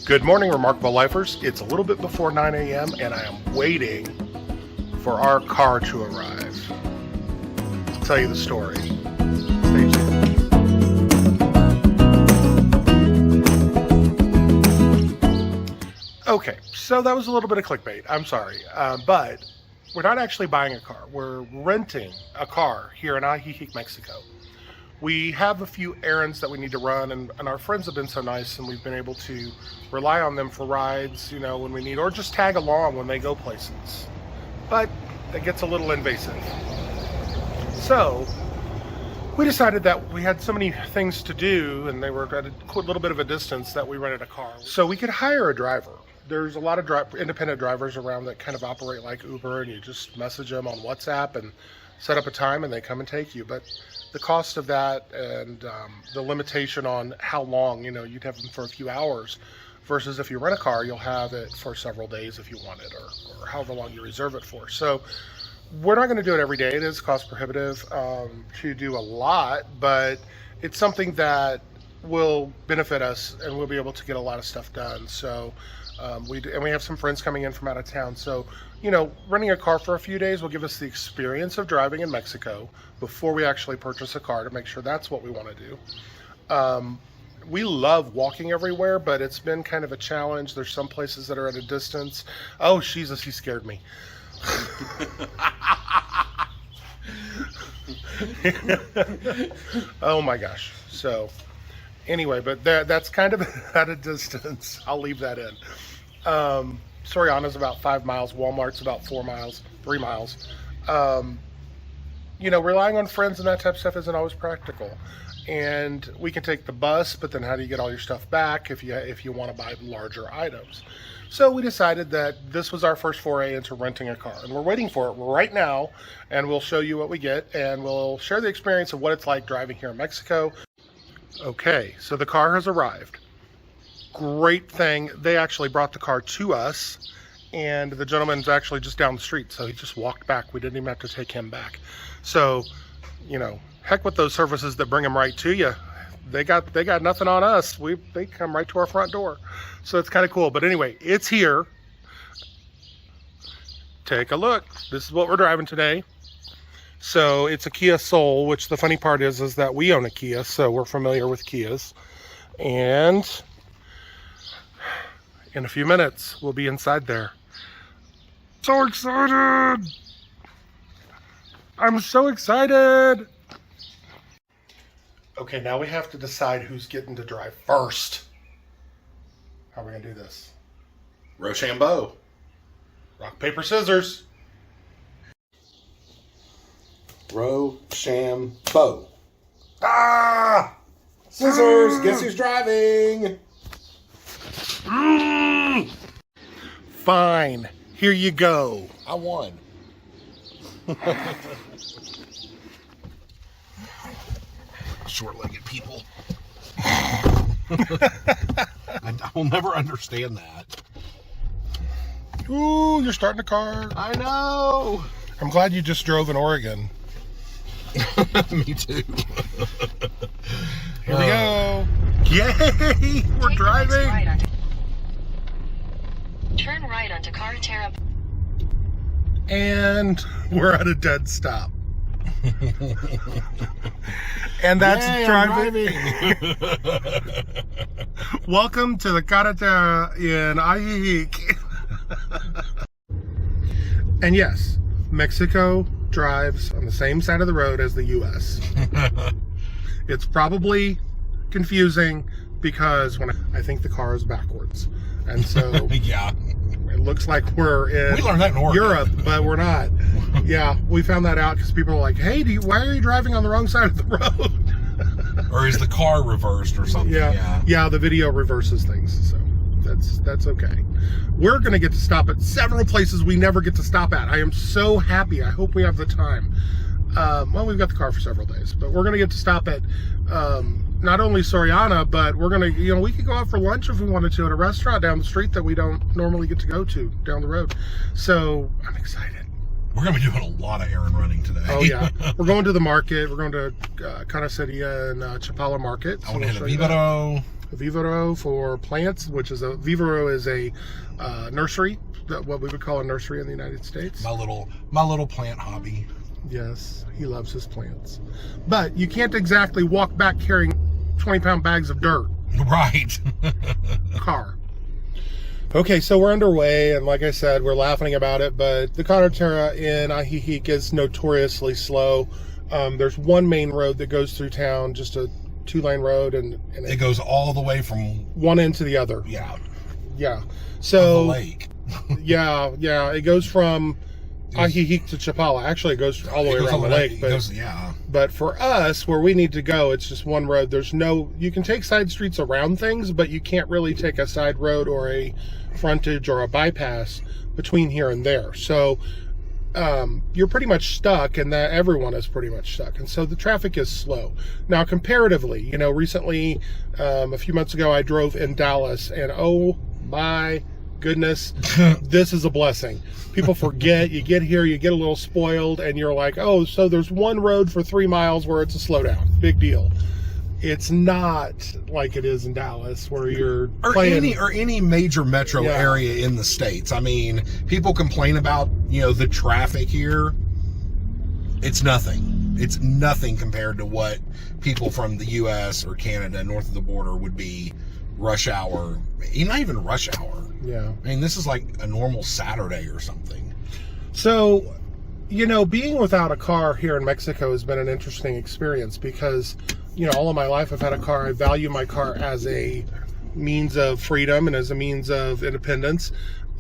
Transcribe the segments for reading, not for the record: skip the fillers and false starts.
Good morning, Remarkable Lifers. It's a little bit before 9 a.m. and I am waiting for our car to arrive. I'll tell you the story. Stay tuned. Okay, so that was a little bit of clickbait. I'm sorry. But we're not actually buying a car. We're renting a car here in Ajijic, Mexico. We have a few errands that we need to run, and our friends have been so nice, and we've been able to rely on them for rides, you know, when we need, or just tag along when they go places. But it gets a little invasive. So we decided that we had so many things to do, and they were at a little bit of a distance, that we rented a car. So we could hire a driver. There's a lot of independent drivers around that kind of operate like Uber, and you just message them on WhatsApp and set up a time and they come and take you. But the cost of that and the limitation on how long, you know, you'd have them for a few hours, versus if you rent a car, you'll have it for several days if you want it, or however long you reserve it for. So we're not going to do it every day. It is cost prohibitive to do a lot, but it's something that will benefit us and we'll be able to get a lot of stuff done. So we have some friends coming in from out of town. So, you know, renting a car for a few days will give us the experience of driving in Mexico before we actually purchase a car, to make sure that's what we want to do. We love walking everywhere, but it's been kind of a challenge. There's some places that are at a distance. Oh, Jesus, he scared me. Oh my gosh. So anyway, but that's kind of at a distance. I'll leave that in. Soriana's about 5 miles. Walmart's about 4 miles, 3 miles. You know, relying on friends and that type of stuff isn't always practical. And we can take the bus, but then how do you get all your stuff back if you want to buy larger items? So we decided that this was our first foray into renting a car, and we're waiting for it right now, and we'll show you what we get, and we'll share the experience of what it's like driving here in Mexico. Okay, so the car has arrived. Great thing, they actually brought the car to us, and the gentleman's actually just down the street, so he just walked back. We didn't even have to take him back. So, you know, heck with those services that bring them right to you. They got nothing on us. They come right to our front door. So it's kind of cool. But anyway, it's here. Take a look. This is what we're driving today. So it's a Kia Soul, which the funny part is that we own a Kia, so we're familiar with Kias. And in a few minutes, we'll be inside there. So excited! I'm so excited! Okay, now we have to decide who's getting to drive first. How are we going to do this? Rochambeau. Rock, paper, scissors. Rochambeau. Ah! Scissors! Guess who's driving? Fine. Here you go. I won. Short-legged people. I will never understand that. Ooh, you're starting a car. I know. I'm glad you just drove in Oregon. Me too. Here we go. Yay! We're driving. Turn right onto Carreterra. And we're at a dead stop. And that's driving. Welcome to the Carreterra in Ajijic. And yes, Mexico drives on the same side of the road as the US. It's probably confusing because I think the car is backwards. And so Yeah. it looks like we're in We learned that in Oregon. Europe, but we're not. Yeah, we found that out because people are like, hey, why are you driving on the wrong side of the road? Or is the car reversed or something? Yeah, the video reverses things, so that's okay. We're going to get to stop at several places we never get to stop at. I am so happy. I hope we have the time. Well, we've got the car for several days, but we're going to get to stop at not only Soriana, but we're going to, you know, we could go out for lunch if we wanted to at a restaurant down the street that we don't normally get to go to down the road. So I'm excited. We're going to be doing a lot of errand running today. Oh, yeah. We're going to the market. We're going to Carreterra and Chapala market. I want to hit a Vivero. vivero for plants, which is vivero is a nursery, what we would call a nursery in the United States. My little plant hobby. Yes, he loves his plants. But you can't exactly walk back carrying 20-pound bags of dirt. Right. Car. Okay, so we're underway, and like I said, we're laughing about it, but the Carreterra in Ajijic is notoriously slow. There's one main road that goes through town, just a 2-lane road, and it goes all the way from one end to the other. Yeah. So the lake. yeah, it goes from Ajijic to Chapala. Actually, it goes all the way around the lake. But for us, where we need to go, it's just one road. You can take side streets around things, but you can't really take a side road or a frontage or a bypass between here and there. So you're pretty much stuck, and that everyone is pretty much stuck. And so the traffic is slow. Now, comparatively, recently, a few months ago, I drove in Dallas, and oh my goodness, this is a blessing. People forget, you get here, you get a little spoiled, and you're like, oh, so there's one road for 3 miles where it's a slowdown. Big deal. It's not like it is in Dallas, where you're any major metro area in the States. I mean, people complain about, the traffic here. It's nothing. It's nothing compared to what people from the U.S. or Canada north of the border would be rush hour. Not even rush hour. Yeah. I mean, this is like a normal Saturday or something. So, being without a car here in Mexico has been an interesting experience because, all of my life I've had a car. I value my car as a means of freedom and as a means of independence.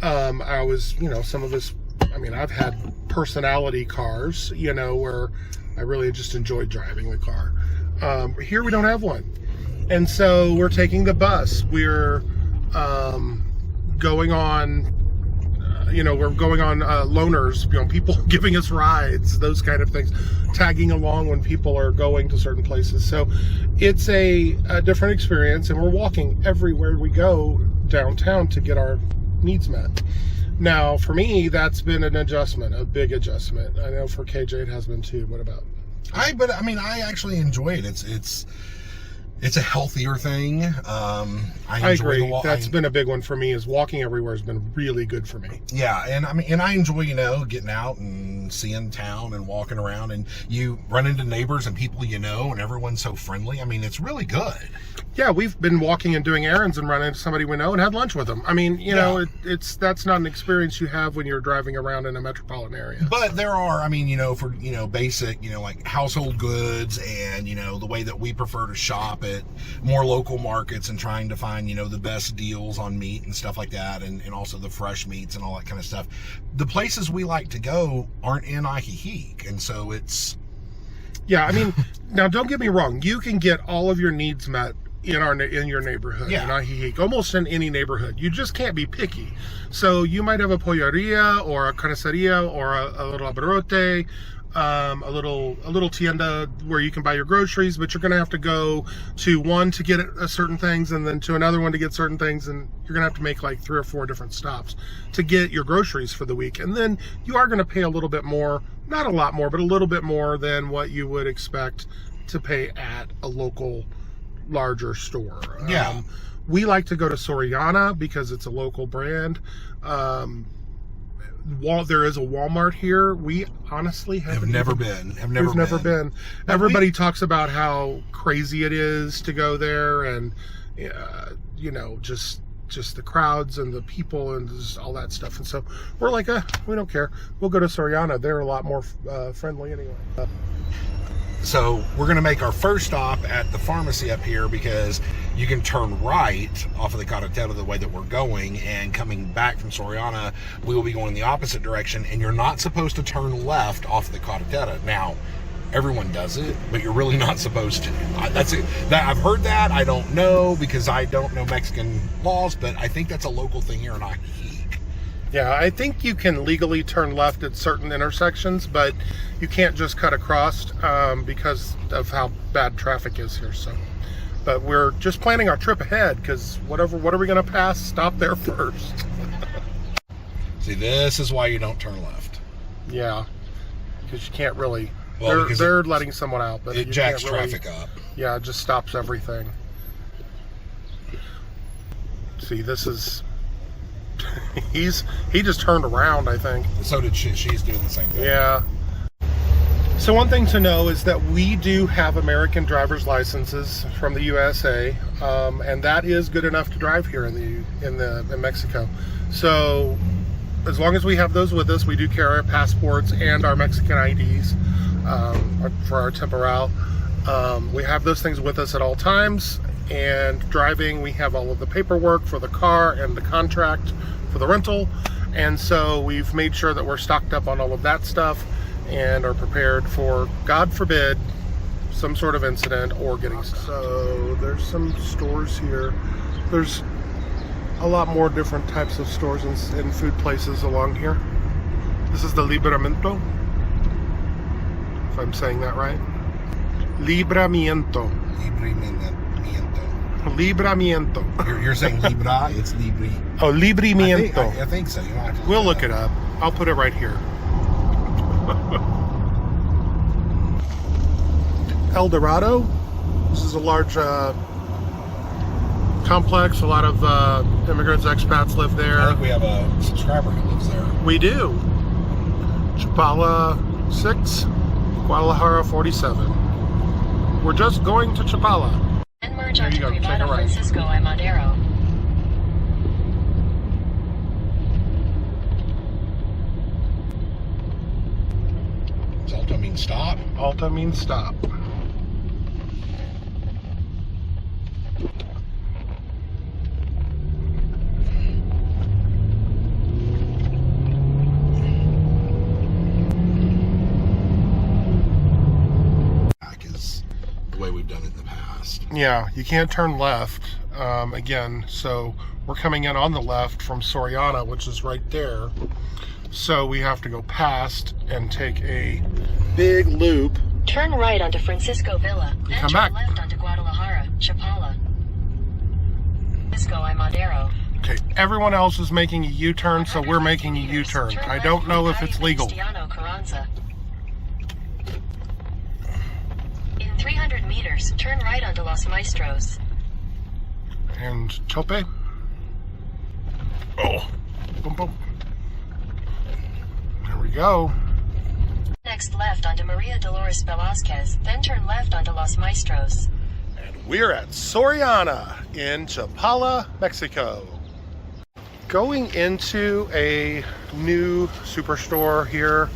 I was, some of us, I've had personality cars, where I really just enjoyed driving the car. Here we don't have one. And so we're taking the bus. We're going on, we're going on loaners, people giving us rides, those kind of things, tagging along when people are going to certain places. So it's a different experience, and we're walking everywhere we go downtown to get our needs met. Now, for me, that's been an adjustment, a big adjustment. I know for KJ it has been too. What about? I actually enjoy it. It's a healthier thing. I agree. That's been a big one for me. Is walking everywhere has been really good for me. Yeah, and I enjoy getting out and seeing town and walking around, and you run into neighbors and people and everyone's so friendly. It's really good. Yeah, we've been walking and doing errands and run into somebody we know and had lunch with them. That's not an experience you have when you're driving around in a metropolitan area. But there are, for basic, like household goods and the way that we prefer to shop at more local markets and trying to find the best deals on meat and stuff like that, and also the fresh meats and all that kind of stuff. The places we like to go aren't in Ajijic, and so it's now don't get me wrong, you can get all of your needs met in your neighborhood, in Ajijic, almost in any neighborhood. You just can't be picky. So you might have a polleria or a carniceria or a little abarrote, a little tienda where you can buy your groceries, but you're going to have to go to one to get certain things, and then to another one to get certain things, and you're going to have to make like 3 or 4 different stops to get your groceries for the week. And then you are going to pay a little bit more, not a lot more, but a little bit more than what you would expect to pay at a local larger store. We like to go to Soriana because it's a local brand. There is a Walmart here. We honestly have never been. We've never been. Everybody talks about how crazy it is to go there, and just the crowds and the people and just all that stuff. And so we're like, we don't care. We'll go to Soriana. They're a lot more friendly anyway. So we're going to make our first stop at the pharmacy up here, because you can turn right off of the Carreterra the way that we're going, and coming back from Soriana, we will be going the opposite direction, and you're not supposed to turn left off the Carreterra. Now, everyone does it, but you're really not supposed to. That's it. I've heard that. I don't know, because I don't know Mexican laws, but I think that's a local thing here in Ajijic. Yeah, I think you can legally turn left at certain intersections, but you can't just cut across because of how bad traffic is here. So, but we're just planning our trip ahead, because what are we going to pass? Stop there first. See, this is why you don't turn left. Yeah, because you can't really. Well, they're letting someone out, but it jacks traffic up. Yeah, it just stops everything. See, this is, he just turned around, I think. So did she. She's doing the same thing. Yeah. So one thing to know is that we do have American driver's licenses from the USA, and that is good enough to drive here in Mexico. So as long as we have those with us, we do carry our passports and our Mexican IDs for our temporal. We have those things with us at all times. And driving, we have all of the paperwork for the car and the contract for the rental. And so we've made sure that we're stocked up on all of that stuff and are prepared for, God forbid, some sort of incident or getting stuck. So there's some stores here. There's a lot more different types of stores and food places along here. This is the Libramiento, if I'm saying that right. Libramiento. Libramiento. You're saying Libra, it's Libri. Oh, Libramiento. I think so. You might have to We'll look it up. I'll put it right here. El Dorado. This is a large complex. A lot of immigrants, expats live there. I think we have a subscriber who lives there. We do. Chapala 6, Guadalajara 47. We're just going to Chapala. Then merge There onto you go, take a Privado right. Francisco and Madero. Does Alto mean stop? Alta means stop. Back is the way we've done it in the past. Yeah, you can't turn left again, so we're coming in on the left from Soriana, which is right there. So we have to go past and take a big loop. Turn right onto Francisco Villa. Then Come turn back. left onto Guadalajara, Chapala. Francisco and Madero. Okay, everyone else is making a U-turn, so we're making a U-turn. Turn I left don't know from if it's Calle legal. Cristiano Carranza. In 300 meters, turn right onto Los Maestros. And Chope. Oh, boom, boom. There we go. Next left onto Maria Dolores Velazquez, then turn left onto Los Maestros. And we're at Soriana in Chapala, Mexico. Going into a new superstore here.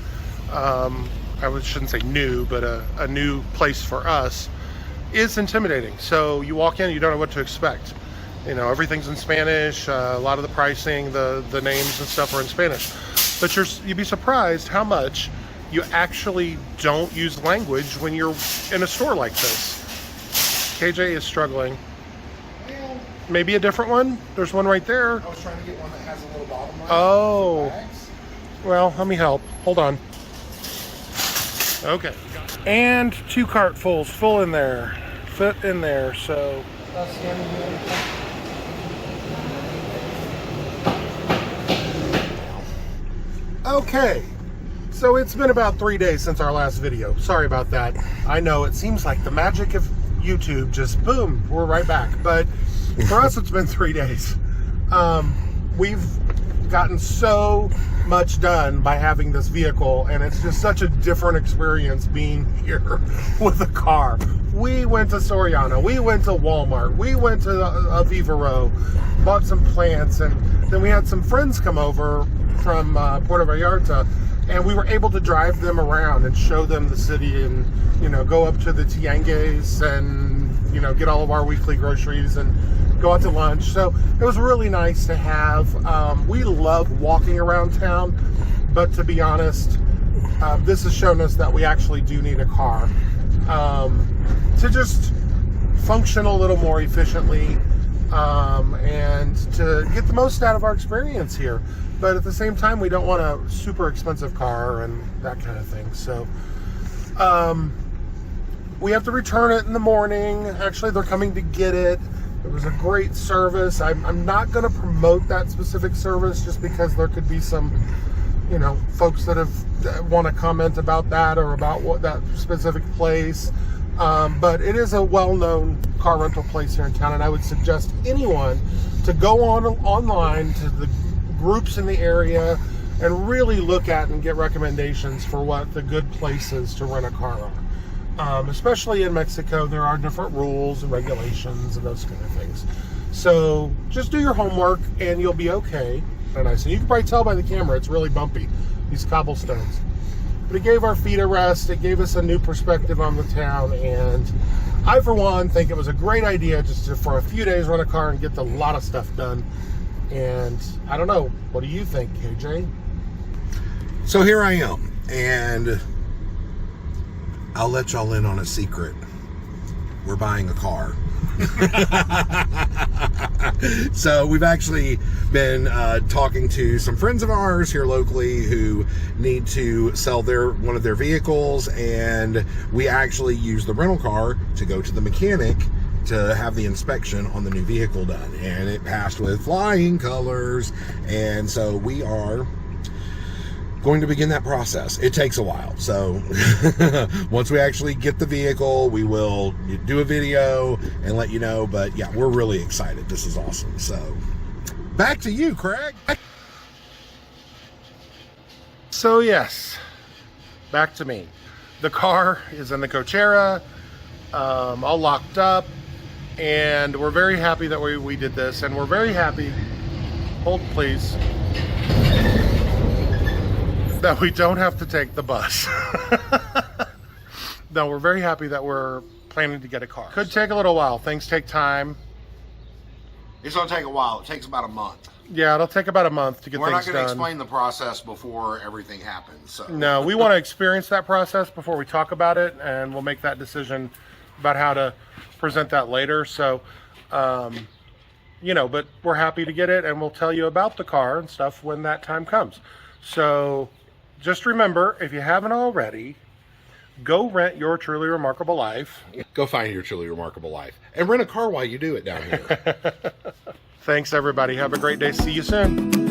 Shouldn't say new, but a new place for us is intimidating. So you walk in, you don't know what to expect. You know, everything's in Spanish. A lot of the pricing, the names and stuff are in Spanish. But you'd be surprised how much you actually don't use language when you're in a store like this. KJ is struggling. Maybe a different one? There's one right there. I was trying to get one that has a little bottom line. Oh. Bags. Well, let me help. Hold on. Okay. And 2 cartfuls full in there. Fit in there, so. Okay. So it's been about 3 days since our last video. Sorry about that. I know it seems like the magic of YouTube, just boom, we're right back. But for us, it's been 3 days. We've gotten so much done by having this vehicle, and it's just such a different experience being here with a car. We went to Soriana, we went to Walmart, we went to Aviva Row, bought some plants, and then we had some friends come over from Puerto Vallarta, and we were able to drive them around and show them the city and, you know, go up to the tianguis and, you know, get all of our weekly groceries and go out to lunch. So it was really nice to have. We love walking around town, but to be honest, this has shown us that we actually do need a car to just function a little more efficiently and to get the most out of our experience here. But at the same time, we don't want a super expensive car and that kind of thing. So we have to return it in the morning. Actually, they're coming to get it. It was a great service. I'm not going to promote that specific service just because there could be some, you know, folks that want to comment about that or about what that specific place. But it is a well-known car rental place here in town, and I would suggest anyone to go online to the groups in the area and really look at and get recommendations for what the good places to rent a car are. Especially in Mexico, there are different rules and regulations and those kind of things. So just do your homework and you'll be okay. And I say, you can probably tell by the camera, it's really bumpy, these cobblestones. But it gave our feet a rest. It gave us a new perspective on the town. And I, for one, think it was a great idea just to, for a few days, rent a car and get a lot of stuff done. And I don't know, what do you think, KJ? So here I am, and I'll let y'all in on a secret. We're buying a car. So we've actually been talking to some friends of ours here locally who need to sell one of their vehicles, and we actually use the rental car to go to the mechanic to have the inspection on the new vehicle done, and it passed with flying colors. And so we are going to begin that process. It takes a while, so once we actually get the vehicle, we will do a video and let you know. But yeah, we're really excited. This is awesome. So back to you, Craig. So yes, back to me. The car is in the cochera, all locked up, and we're very happy that we did this, and we're very happy, hold please, that we don't have to take the bus. No, we're very happy that we're planning to get a car. Could take a little while. Things take time. It's going to take a while. It takes about a month. Yeah, it'll take about a month to get things done. We're not going to explain the process before everything happens. So. No, we want to experience that process before we talk about it, and we'll make that decision about how to present that later. So, you know, but we're happy to get it, and we'll tell you about the car and stuff when that time comes. So just remember, if you haven't already, go rent your Truly Remarkable Life. Go find your Truly Remarkable Life and rent a car while you do it down here. Thanks, everybody. Have a great day. See you soon.